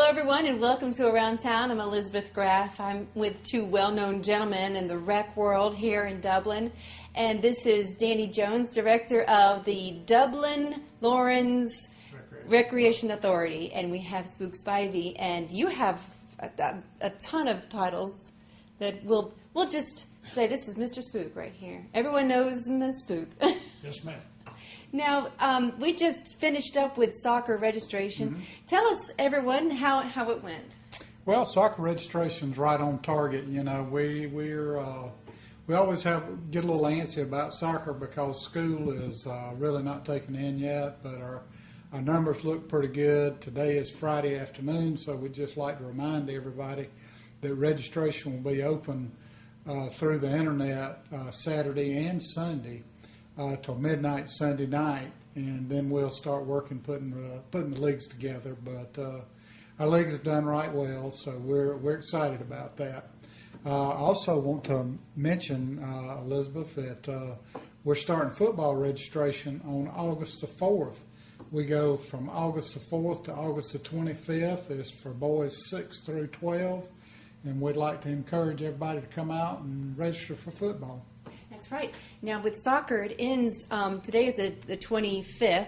Hello, everyone, and welcome to Around Town. I'm Elizabeth Graff. I'm with two well-known gentlemen in the rec world here in Dublin. And this is Danny Jones, director of the Dublin Lawrence Recreation Authority. And we have Spook Spivey. And you have a ton of titles that we'll just say this is Mr. Spook right here. Everyone knows Miss Spook. Yes, ma'am. Now, we just finished up with soccer registration. Mm-hmm. Tell us, everyone, how it went. Well, soccer registration's right on target. You know, we always get a little antsy about soccer because school is really not taken in yet, but our numbers look pretty good. Today is Friday afternoon, so we'd just like to remind everybody that registration will be open through the internet Saturday and Sunday. Till midnight Sunday night, and then we'll start working putting the leagues together. But our leagues have done right well, so we're excited about that. I also want to mention, Elizabeth, that we're starting football registration on August the 4th. We go from August the 4th to August the 25th. It's for boys 6 through 12, and we'd like to encourage everybody to come out and register for football. That's right. Now, with soccer, it ends, today is the 25th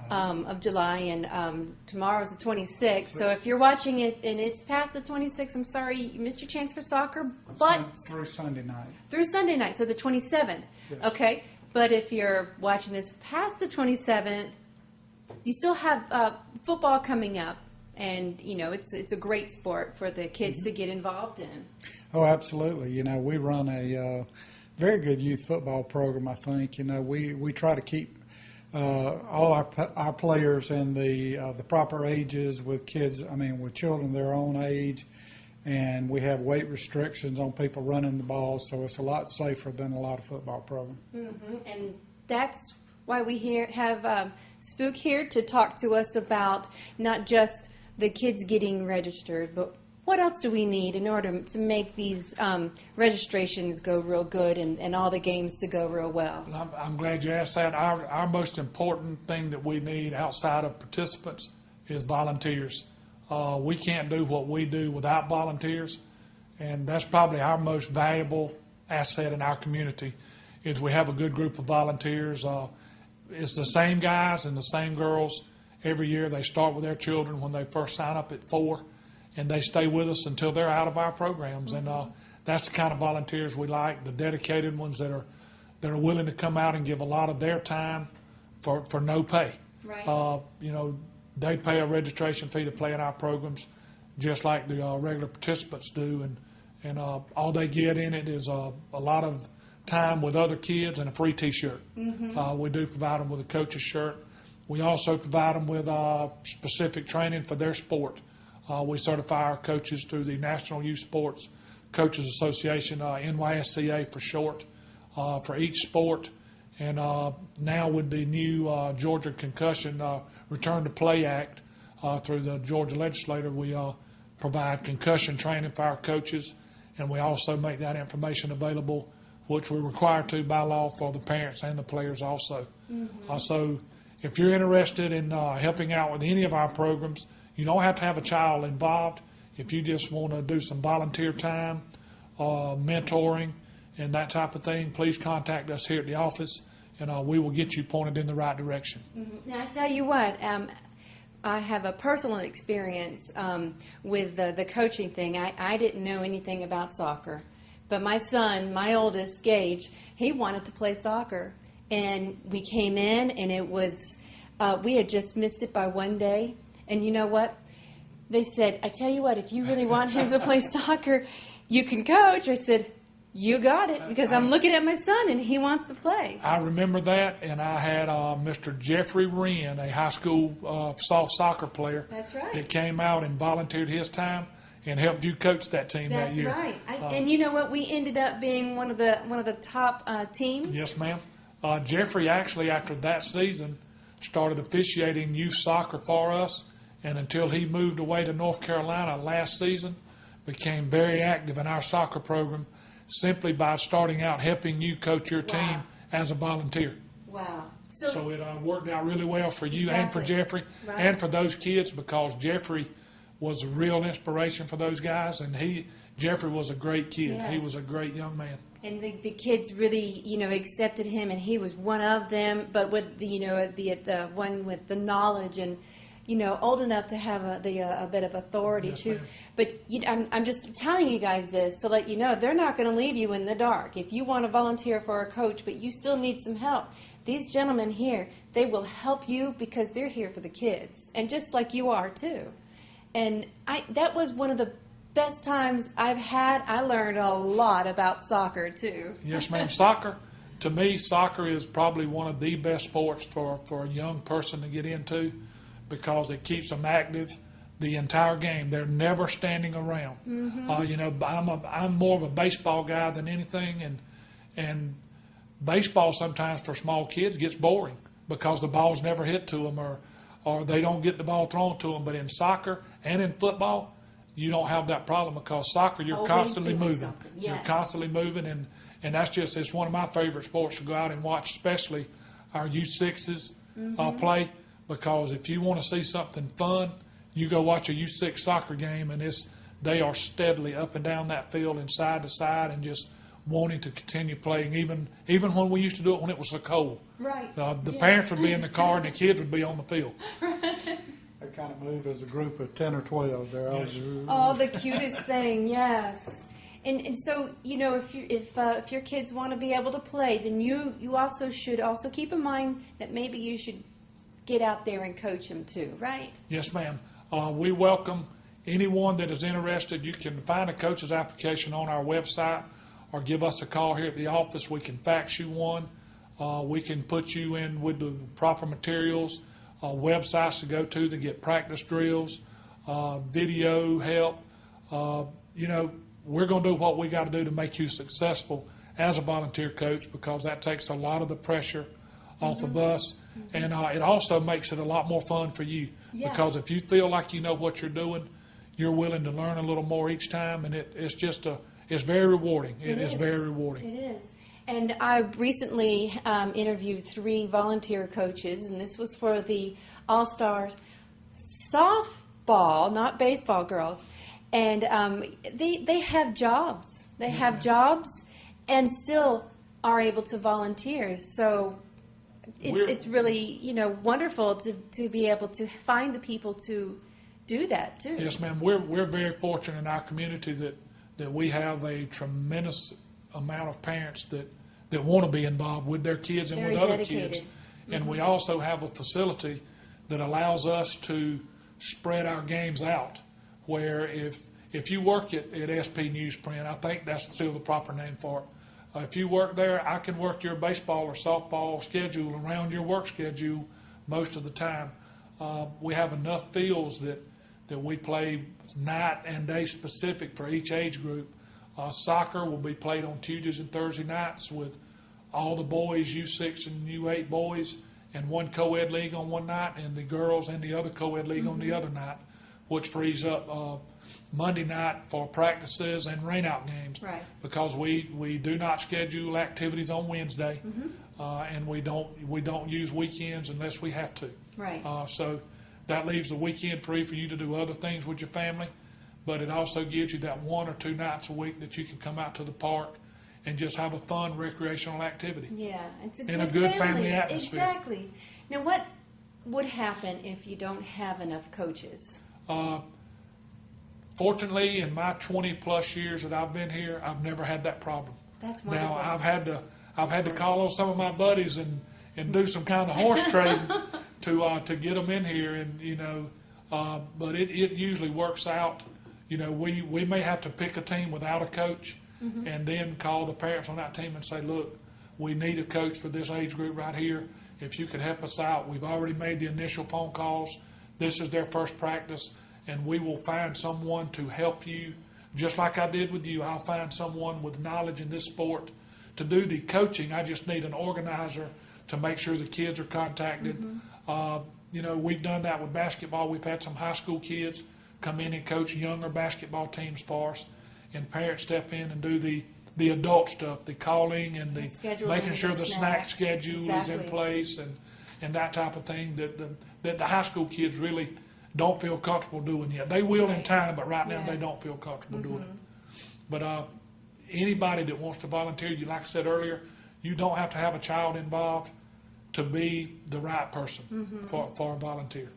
of July, and tomorrow is the 26th. So if you're watching it and it's past the 26th, I'm sorry, you missed your chance for soccer. But through Sunday night. Through Sunday night, so the 27th. Yes. Okay. But if you're watching this past the 27th, you still have football coming up. And, you know, it's a great sport for the kids to get involved in. Oh, absolutely. You know, we run a very good youth football program, I think. You know, we try to keep all our players in the proper ages with children their own age, and we have weight restrictions on people running the ball, so it's a lot safer than a lot of football programs. Mm-hmm. And that's why we have Spook here to talk to us about not just the kids getting registered, but what else do we need in order to make these registrations go real good and all the games to go real well? I'm glad you asked that. Our most important thing that we need outside of participants is volunteers. We can't do what we do without volunteers, and that's probably our most valuable asset in our community is we have a good group of volunteers. It's the same guys and the same girls every year. They start with their children when they first sign up at 4. And they stay with us until they're out of our programs. Mm-hmm. And that's the kind of volunteers we like, the dedicated ones that are willing to come out and give a lot of their time for no pay. Right. You know, they pay a registration fee to play in our programs just like the regular participants do. And all they get in it is a lot of time with other kids and a free T-shirt. Mm-hmm. We do provide them with a coach's shirt. We also provide them with specific training for their sport. We certify our coaches through the National Youth Sports Coaches Association, NYSCA for short, for each sport. And now with the new Georgia Concussion Return to Play Act through the Georgia legislature, we provide concussion training for our coaches, and we also make that information available, which we're required to by law for the parents and the players also. Mm-hmm. So if you're interested in helping out with any of our programs, you don't have to have a child involved. If you just want to do some volunteer time, mentoring, and that type of thing, please contact us here at the office, and we will get you pointed in the right direction. Mm-hmm. Now, I tell you what, I have a personal experience with the coaching thing. I didn't know anything about soccer, but my son, my oldest, Gage, he wanted to play soccer. And we came in, and it was, we had just missed it by one day. And you know what? They said, I tell you what, if you really want him to play soccer, you can coach. I said, you got it, because I'm looking at my son, and he wants to play. I remember that, and I had Mr. Jeffrey Wren, a high school soft soccer player. That's right. That came out and volunteered his time and helped you coach that team that year. That's right. And you know what? We ended up being one of the top teams. Yes, ma'am. Jeffrey actually, after that season, started officiating youth soccer for us, and until he moved away to North Carolina last season, became very active in our soccer program simply by starting out helping you coach your team as a volunteer. Wow. So it worked out really well for you and for Exactly. Jeffrey and for those kids, because Jeffrey was a real inspiration for those guys. And Jeffrey was a great kid. Yes. He was a great young man. And the kids really, accepted him, and he was one of them. But with the one with the knowledge and, old enough to have a bit of authority Yes, too. ma'am. But I'm just telling you guys this to let you know they're not going to leave you in the dark. If you want to volunteer for a coach, but you still need some help, these gentlemen here, they will help you because they're here for the kids, and just like you are too. And that was one of the best times I've had. I learned a lot about soccer too. Yes, ma'am. To me, soccer is probably one of the best sports for a young person to get into because it keeps them active the entire game. They're never standing around. Mm-hmm. I'm more of a baseball guy than anything, and baseball sometimes for small kids gets boring because the ball's never hit to them or they don't get the ball thrown to them. But in soccer and in football, you don't have that problem because soccer, you're Always constantly doing moving. something. Yes. You're constantly moving, and it's one of my favorite sports to go out and watch, especially our U6s play, because if you want to see something fun, you go watch a U6 soccer game, and they are steadily up and down that field and side to side and just wanting to continue playing, even when we used to do it when it was so cold. Right. The parents would be in the car and the kids would be on the field. They kind of move as a group of 10 or 12. They're always, Oh, the cutest thing, yes. And so, if your kids want to be able to play, then you also should also keep in mind that maybe you should get out there and coach them too, right? Yes, ma'am. We welcome anyone that is interested. You can find a coach's application on our website or give us a call here at the office. We can fax you one. We can put you in with the proper materials, websites to go to get practice drills, video help. We're going to do what we got to do to make you successful as a volunteer coach because that takes a lot of the pressure off of us. And it also makes it a lot more fun for you because if you feel like you know what you're doing, you're willing to learn a little more each time, and it's very rewarding. It is very rewarding. It is. And I recently interviewed 3 volunteer coaches, and this was for the All-Stars softball, not baseball girls. And they have jobs. They have jobs and still are able to volunteer. So it's really, wonderful to be able to find the people to do that too. Yes, ma'am. We're very fortunate in our community that we have a tremendous amount of parents that want to be involved with their kids and Very with other dedicated. kids. And we also have a facility that allows us to spread our games out, where if you work at SP Newsprint, I think that's still the proper name for it. If you work there, I can work your baseball or softball schedule around your work schedule most of the time. We have enough fields that we play night and day specific for each age group. Soccer will be played on Tuesdays and Thursday nights with all the boys, U6 and U8 boys, and one co-ed league on one night, and the girls and the other co-ed league on the other night, which frees up Monday night for practices and rainout games. Right. Because we do not schedule activities on Wednesday, and we don't use weekends unless we have to. Right. So that leaves the weekend free for you to do other things with your family, but it also gives you that 1 or 2 nights a week that you can come out to the park and just have a fun recreational activity. Yeah, it's In a good family atmosphere. Exactly. Now, what would happen if you don't have enough coaches? Fortunately, in my 20-plus years that I've been here, I've never had that problem. That's wonderful. Now, I've had to call on some of my buddies and do some kind of horse trading to get them in here, and but it usually works out. We may have to pick a team without a coach, and then call the parents on that team and say, look, we need a coach for this age group right here. If you could help us out, we've already made the initial phone calls. This is their first practice, and we will find someone to help you, just like I did with you. I'll find someone with knowledge in this sport to do the coaching. I just need an organizer to make sure the kids are contacted. We've done that with basketball. We've had some high school kids come in and coach younger basketball teams for us, and parents step in and do the adult stuff, the calling and the making sure the snack schedule is in place and that type of thing that the high school kids really don't feel comfortable doing yet. They will in time, but right now Yeah. they don't feel comfortable doing it. But anybody that wants to volunteer, like I said earlier, you don't have to have a child involved to be the right person for a volunteer.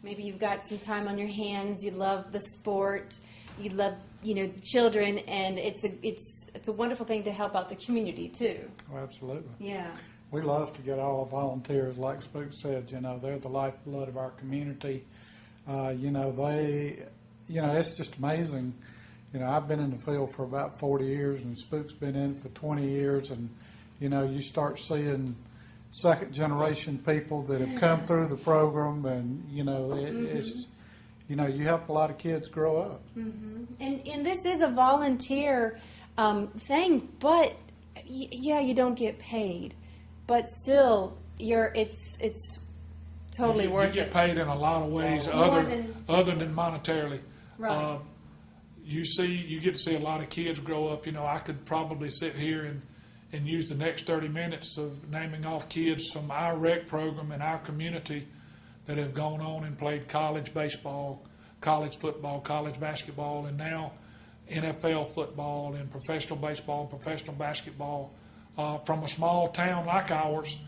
Maybe you've got some time on your hands. You love the sport. You love, children, and it's a wonderful thing to help out the community too. Oh, absolutely. Yeah. We love to get all the volunteers, like Spook said, they're the lifeblood of our community. It's just amazing. I've been in the field for about 40 years, and Spook's been in for 20 years, and, you start seeing second generation people that have come through the program, and, it's, you help a lot of kids grow up. And this is a volunteer thing, but you don't get paid. But still, it's totally worth it. You get paid in a lot of ways other than monetarily. Right. You get to see a lot of kids grow up. I could probably sit here and use the next 30 minutes of naming off kids from our rec program in our community that have gone on and played college baseball, college football, college basketball, and now NFL football and professional baseball and professional basketball. From a small town like ours,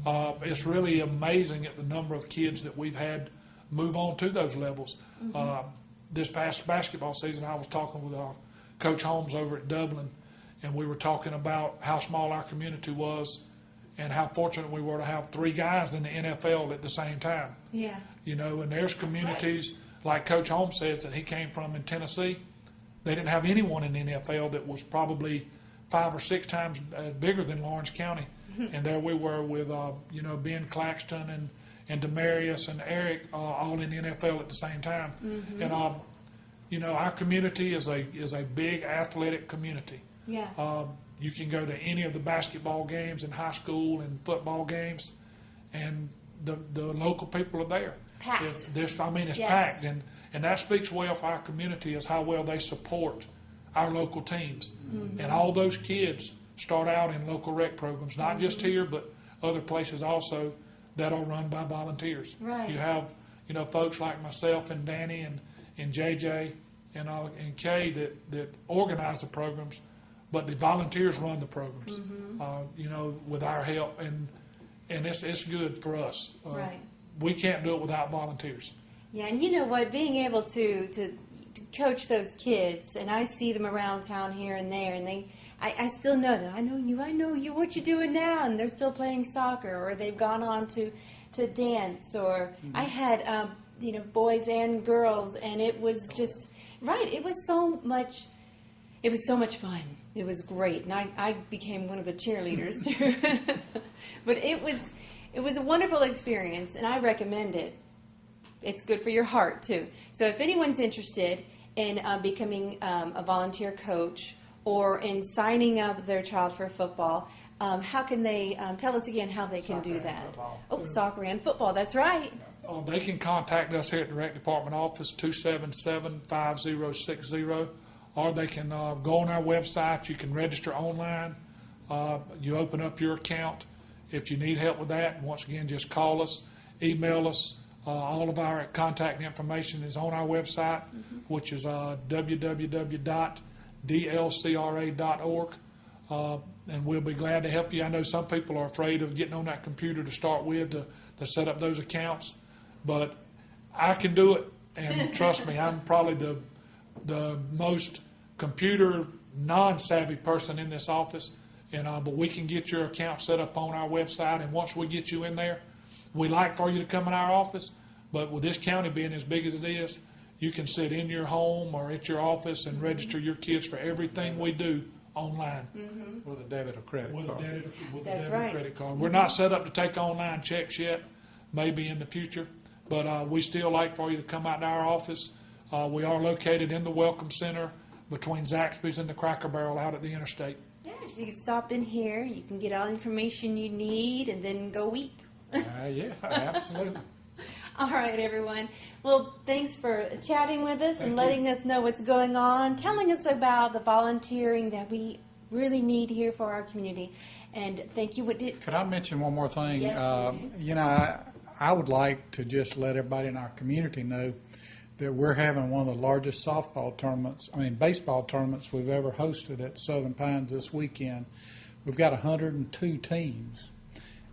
it's really amazing at the number of kids that we've had move on to those levels. This past basketball season, I was talking with Coach Holmes over at Dublin, and we were talking about how small our community was and how fortunate we were to have 3 guys in the NFL at the same time. Yeah. And there's communities, like Coach Holmes says, that he came from in Tennessee. They didn't have anyone in the NFL that was probably 5 or 6 times bigger than Lawrence County. And there we were with, Ben Claxton and Demarius and Eric all in the NFL at the same time. And, our community is a big athletic community. Yeah. You can go to any of the basketball games in high school and football games, and the local people are there. Packed. It's Yes. packed. And that speaks well for our community is how well they support our local teams. And all those kids start out in local rec programs, not just here, but other places also that are run by volunteers. Right. You have, folks like myself and Danny and JJ and Kay that organize the programs, but the volunteers run the programs, with our help, and it's good for us. Right. We can't do it without volunteers. Yeah, and you know what? Being able to coach those kids, and I see them around town here and there, and I still know them. I know you, what you doing now? And they're still playing soccer, or they've gone on to dance, or I had, boys and girls, and it was just, it was so much fun. It was great, and I became one of the cheerleaders too. But it was a wonderful experience, and I recommend it. It's good for your heart too. So if anyone's interested in becoming a volunteer coach or in signing up their child for football, how can they tell us again how they can do that? Oh, soccer and football. That's right. They can contact us here at the Rec Department office, 277-5060, or they can go on our website. You can register online. You open up your account. If you need help with that, once again, just call us, email us. All of our contact information is on our website, which is www.DLCRA.org, and we'll be glad to help you. I know some people are afraid of getting on that computer to start with to set up those accounts, but I can do it, and trust me, I'm probably the most computer non-savvy person in this office, but we can get your account set up on our website, and once we get you in there, we like for you to come in our office, but with this county being as big as it is, you can sit in your home or at your office and register your kids for everything we do online. With a debit or credit card. That's Debit right. credit card. We're not set up to take online checks yet, maybe in the future, but we still like for you to come out to our office. We are located in the Welcome Center between Zaxby's and the Cracker Barrel out at the interstate. Yeah, you can stop in here. You can get all the information you need and then go eat. Yeah, absolutely. All right, everyone. Well, thanks for chatting with us and letting us know what's going on, telling us about the volunteering that we really need here for our community. And thank you. Could I mention one more thing? Yes, I would like to just let everybody in our community know that we're having one of the largest baseball tournaments we've ever hosted at Southern Pines this weekend. We've got 102 teams.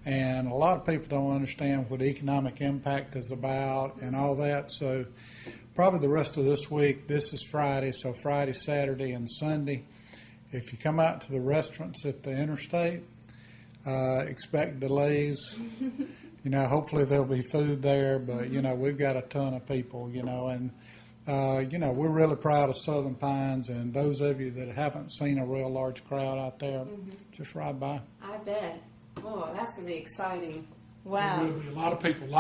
And a lot of people don't understand what economic impact is about and all that. So probably the rest of this week, this is Friday, so Friday, Saturday, and Sunday, if you come out to the restaurants at the interstate, expect delays. Hopefully there'll be food there, but, we've got a ton of people, and, we're really proud of Southern Pines, and those of you that haven't seen a real large crowd out there, just ride by. I bet. Oh, that's going to be exciting. Wow. There will be a lot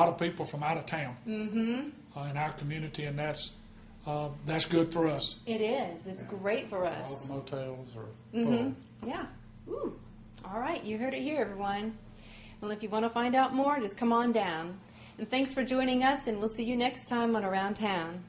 of people from out of town in our community, and that's good for us. It is. It's great for us. All the motels are full. Yeah. Ooh. All right. You heard it here, everyone. Well, if you want to find out more, just come on down. And thanks for joining us, and we'll see you next time on Around Town.